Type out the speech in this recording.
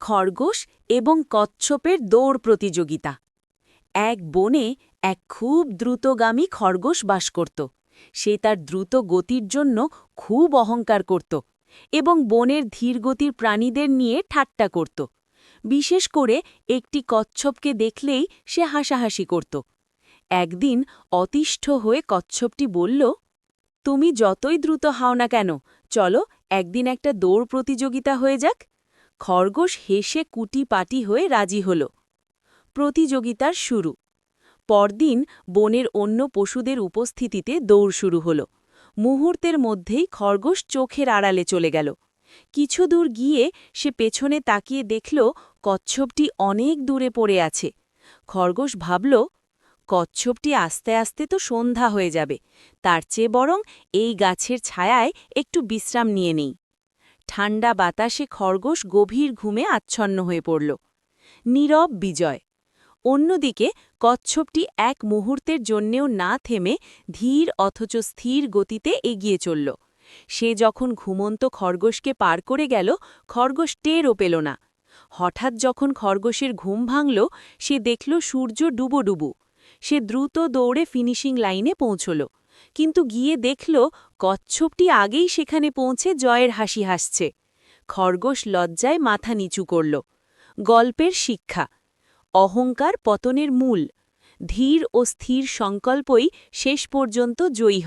খরগোশ এবং কচ্ছপের দৌড় প্রতিযোগিতা। এক বনে এক খুব দ্রুতগামী খরগোশ বাস করত। সে তার দ্রুত গতির জন্য খুব অহংকার করত এবং বনের ধীরগতির প্রাণীদের নিয়ে ঠাট্টা করত। বিশেষ করে একটি কচ্ছপকে দেখলেই সে হাসাহাসি করত। একদিন অতিষ্ঠ হয়ে কচ্ছপটি বলল, তুমি যতই দ্রুত হাও না কেন, চলো একদিন একটা দৌড় প্রতিযোগিতা হয়ে যাক। খরগোশ হেসে কুটিপাটি হয়ে রাজি হল। প্রতিযোগিতার শুরু। পরদিন বনের অন্য পশুদের উপস্থিতিতে দৌড় শুরু হল। মুহূর্তের মধ্যেই খরগোশ চোখের আড়ালে চলে গেল। কিছু দূর গিয়ে সে পেছনে তাকিয়ে দেখল কচ্ছপটি অনেক দূরে পড়ে আছে। খরগোশ ভাবল, কচ্ছপটি আস্তে আস্তে তো সন্ধ্যা হয়ে যাবে, তার চেয়ে বরং এই গাছের ছায়ায় একটু বিশ্রাম নিয়ে নেই। ঠান্ডা বাতাসে খরগোশ গভীর ঘুমে আচ্ছন্ন হয়ে পড়ল। নীরব বিজয়। অন্যদিকে কচ্ছপটি এক মুহূর্তের জন্যেও না থেমে ধীর অথচ স্থির গতিতে এগিয়ে চলল। সে যখন ঘুমন্ত খরগোশকে পার করে গেল, খরগোশ টেরও পেল না। হঠাৎ যখন খরগোশের ঘুম ভাঙল, সে দেখল সূর্য ডুবো। সে দ্রুত দৌড়ে ফিনিশিং লাইনে পৌঁছল, কিন্তু গিয়ে দেখল কচ্ছপটি আগেই সেখানে পৌঁছে জয়ের হাসি হাসছে। খরগোশ লজ্জায় মাথা নিচু করল। গল্পের শিক্ষা। অহংকার পতনের মূল। ধীর ও স্থির সংকল্পই শেষ পর্যন্ত জয়ী হয়।